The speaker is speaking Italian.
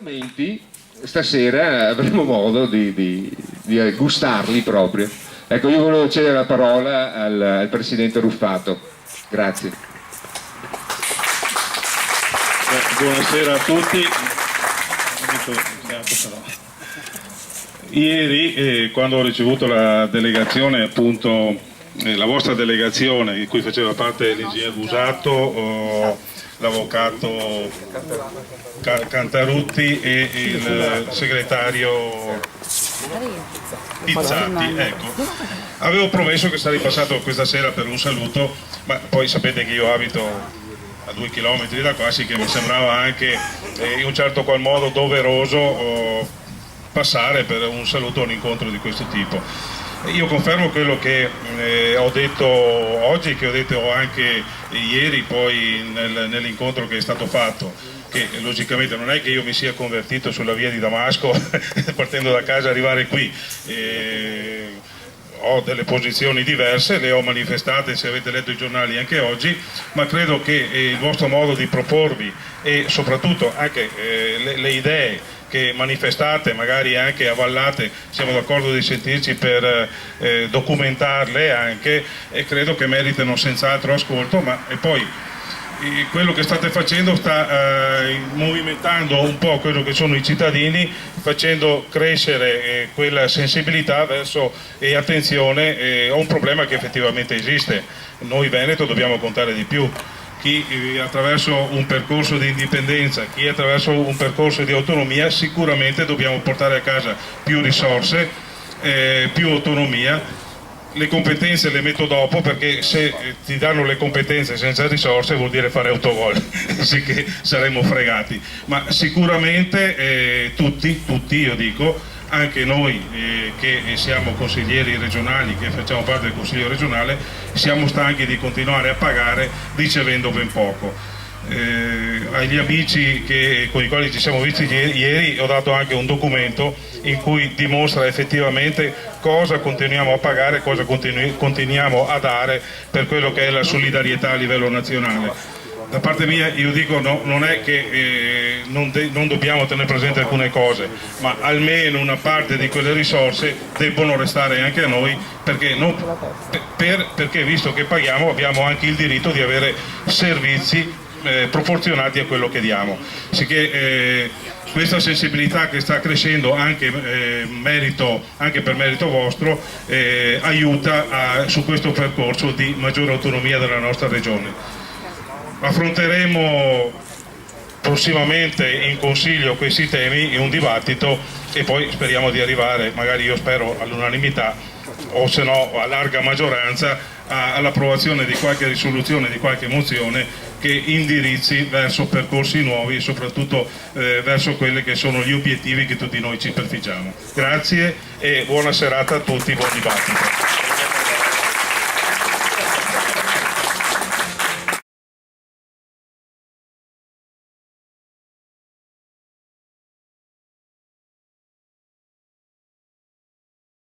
argomenti stasera avremo modo di gustarli proprio. Ecco, io volevo cedere la parola al Presidente Ruffato. Grazie. Buonasera a tutti. Ieri, quando ho ricevuto la delegazione, appunto, la vostra delegazione, di cui faceva parte l'ingegner Busato, l'avvocato Cantarutti e il segretario Pizzati, ecco. Avevo promesso che sarei passato questa sera per un saluto, ma poi sapete che io abito a 2 chilometri da qua, sì che mi sembrava anche in un certo qual modo doveroso passare per un saluto a un incontro di questo tipo. Io confermo quello che ho detto oggi, che ho detto anche ieri poi nell'incontro che è stato fatto, che logicamente non è che io mi sia convertito sulla via di Damasco partendo da casa e arrivare qui. Ho delle posizioni diverse, le ho manifestate, se avete letto i giornali, anche oggi, ma credo che il vostro modo di proporvi e soprattutto anche le idee che manifestate, magari anche avallate, siamo d'accordo di sentirci per documentarle anche, e credo che meritino senz'altro ascolto, ma e poi quello che state facendo sta movimentando un po' quello che sono i cittadini, facendo crescere quella sensibilità verso e attenzione a un problema che effettivamente esiste. Noi Veneto dobbiamo contare di più. Chi attraverso un percorso di indipendenza, chi attraverso un percorso di autonomia, sicuramente dobbiamo portare a casa più risorse, più autonomia. Le competenze le metto dopo, perché se ti danno le competenze senza risorse vuol dire fare autogol, sì che saremmo fregati, ma sicuramente tutti io dico, anche noi che siamo consiglieri regionali, che facciamo parte del Consiglio regionale, siamo stanchi di continuare a pagare ricevendo ben poco. Agli amici con i quali ci siamo visti ieri ho dato anche un documento in cui dimostra effettivamente cosa continuiamo a pagare, cosa continuiamo a dare per quello che è la solidarietà a livello nazionale. Da parte mia io dico non è che non dobbiamo tenere presente alcune cose, ma almeno una parte di quelle risorse debbono restare anche a noi, perché visto che paghiamo abbiamo anche il diritto di avere servizi proporzionati a quello che diamo. Sicché questa sensibilità che sta crescendo anche per merito vostro aiuta su questo percorso di maggiore autonomia della nostra regione. Affronteremo prossimamente in Consiglio questi temi in un dibattito e poi speriamo di arrivare, magari io spero all'unanimità o se no a larga maggioranza, all'approvazione di qualche risoluzione, di qualche mozione che indirizzi verso percorsi nuovi e soprattutto verso quelli che sono gli obiettivi che tutti noi ci prefiggiamo. Grazie e buona serata a tutti, buon dibattito.